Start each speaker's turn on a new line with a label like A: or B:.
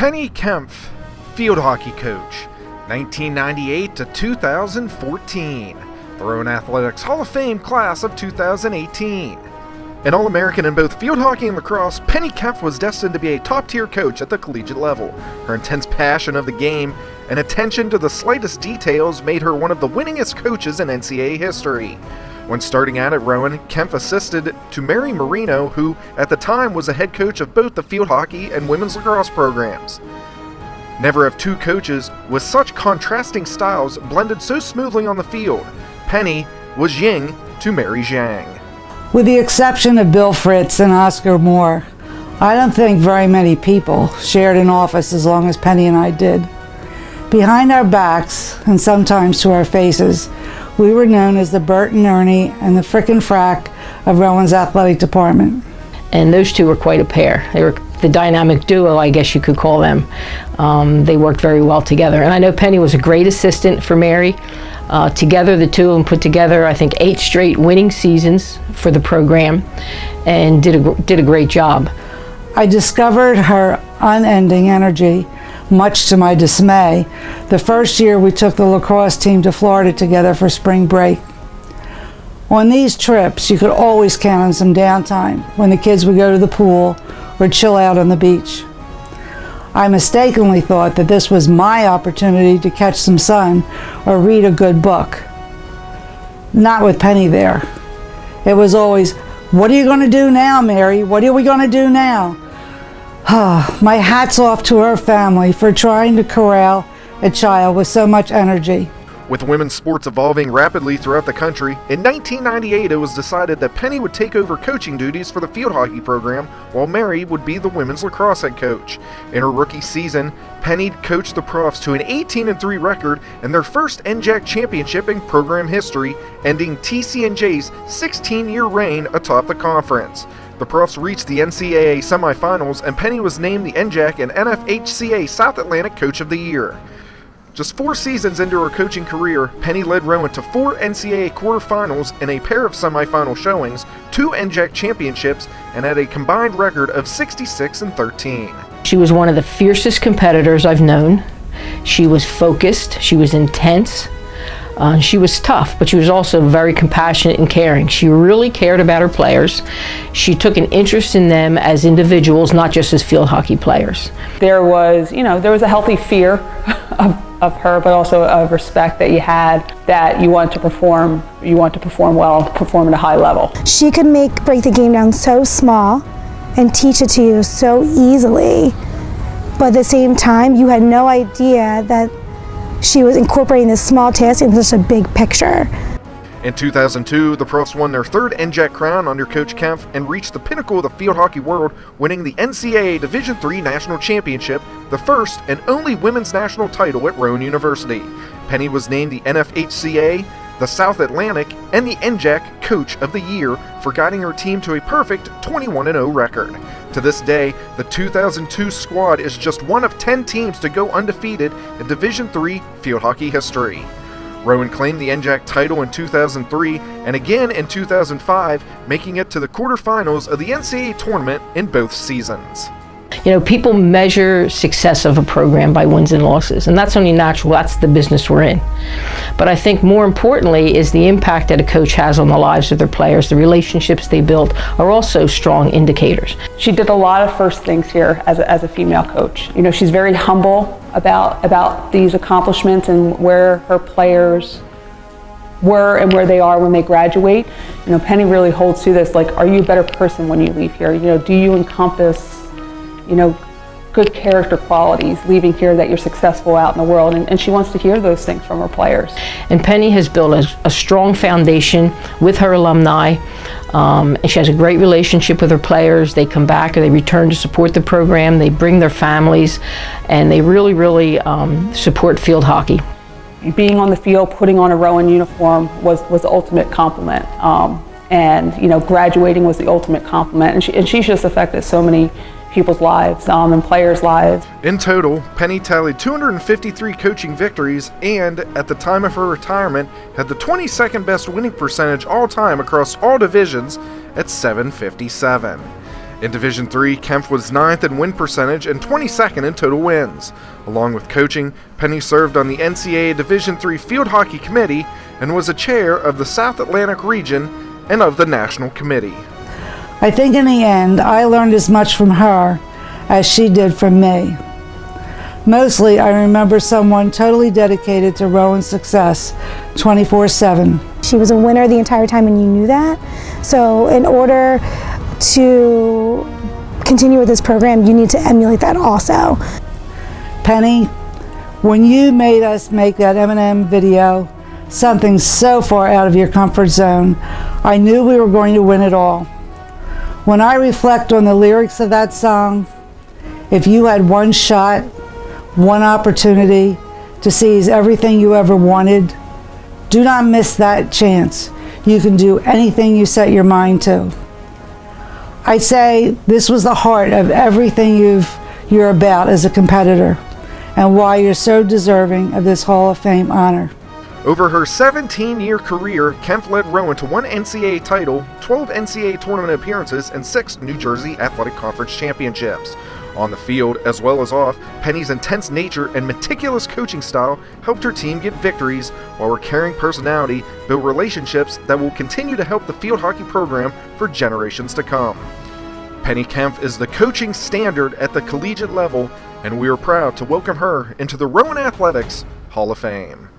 A: Penny Kempf, field hockey coach, 1998 to 2014. The Rowan Athletics Hall of Fame class of 2018. An All-American in both field hockey and lacrosse, Penny Kempf was destined to be a top-tier coach at the collegiate level. Her intense passion of the game and attention to the slightest details made her one of the winningest coaches in NCAA history. When starting out at Rowan, Kempf assisted to Mary Marino, who at the time was a head coach of both the field hockey and women's lacrosse programs. Never have two coaches with such contrasting styles blended so smoothly on the field. Penny was yin to Mary Zhang.
B: With the exception of Bill Fritz and Oscar Moore, I don't think very many people shared an office as long as Penny and I did. Behind our backs, and sometimes to our faces, we were known as the Bert and Ernie and the frickin' frack of Rowan's athletic department.
C: And those two were quite a pair. They were the dynamic duo, I guess you could call them. They worked very well together. And I know Penny was a great assistant for Mary. Together, the two of them put together, I think, 8 straight winning seasons for the program and did a great job.
B: I discovered her unending energy, much to my dismay, the first year we took the lacrosse team to Florida together for spring break. On these trips, you could always count on some downtime when the kids would go to the pool or chill out on the beach. I mistakenly thought that this was my opportunity to catch some sun or read a good book. Not with Penny there. It was always, "What are you going to do now, Mary? What are we going to do now?" My hat's off to her family for trying to corral a child with so much energy.
A: With women's sports evolving rapidly throughout the country, in 1998 it was decided that Penny would take over coaching duties for the field hockey program, while Mary would be the women's lacrosse head coach. In her rookie season, Penny coached the Profs to an 18-3 record and their first NJAC championship in program history, ending TCNJ's 16-year reign atop the conference. The Profs reached the NCAA semifinals, and Penny was named the NJAC and NFHCA South Atlantic Coach of the Year. Just 4 seasons into her coaching career, Penny led Rowan to 4 NCAA quarterfinals and a pair of semifinal showings, 2 NJAC championships, and had a combined record of 66-13.
C: She was one of the fiercest competitors I've known. She was focused, she was intense, she was tough, but she was also very compassionate and caring. She really cared about her players. She took an interest in them as individuals, not just as field hockey players.
D: There was a healthy fear of her, but also a respect that you had, that you want to perform well, perform at a high level.
E: She could break the game down so small and teach it to you so easily, but at the same time, you had no idea that she was incorporating this small task into such a big picture.
A: In 2002, the Profs won their 3rd NJAC crown under Coach Kempf and reached the pinnacle of the field hockey world, winning the NCAA Division III National Championship, the first and only women's national title at Rowan University. Penny was named the NFHCA, the South Atlantic, and the NJAC Coach of the Year for guiding her team to a perfect 21-0 record. To this day, the 2002 squad is just one of 10 teams to go undefeated in Division III field hockey history. Rowan claimed the NJAC title in 2003 and again in 2005, making it to the quarterfinals of the NCAA tournament in both seasons.
C: You know, people measure success of a program by wins and losses, and that's only natural. That's the business we're in. But I think more importantly is the impact that a coach has on the lives of their players. The relationships they build are also strong indicators.
D: She did a lot of first things here as a female coach. You know, she's very humble about these accomplishments and where her players were and where they are when they graduate. You know, Penny really holds to this, like, are you a better person when you leave here? You know, do you encompass, good character qualities leaving here, that you're successful out in the world? And she wants to hear those things from her players.
C: And Penny has built a strong foundation with her alumni, and she has a great relationship with her players. They come back or they return to support the program. They bring their families, and they really, really support field hockey.
D: Being on the field, putting on a Rowan uniform was the ultimate compliment. And graduating was the ultimate compliment. And she's just affected so many people's lives and players' lives.
A: In total, Penny tallied 253 coaching victories and, at the time of her retirement, had the 22nd best winning percentage all time across all divisions at .757. In Division III, Kempf was 9th in win percentage and 22nd in total wins. Along with coaching, Penny served on the NCAA Division III Field Hockey Committee and was a chair of the South Atlantic Region and of the National Committee.
B: I think in the end, I learned as much from her as she did from me. Mostly, I remember someone totally dedicated to Rowan's success 24/7.
E: She was a winner the entire time, and you knew that. So in order to continue with this program, you need to emulate that also.
B: Penny, when you made us make that M&M video, something so far out of your comfort zone, I knew we were going to win it all. When I reflect on the lyrics of that song, if you had one shot, one opportunity to seize everything you ever wanted, do not miss that chance. You can do anything you set your mind to. I'd say this was the heart of everything you're about as a competitor, and why you're so deserving of this Hall of Fame honor.
A: Over her 17-year career, Kempf led Rowan to 1 NCAA title, 12 NCAA tournament appearances, and 6 New Jersey Athletic Conference championships. On the field, as well as off, Penny's intense nature and meticulous coaching style helped her team get victories, while her caring personality built relationships that will continue to help the field hockey program for generations to come. Penny Kempf is the coaching standard at the collegiate level, and we are proud to welcome her into the Rowan Athletics Hall of Fame.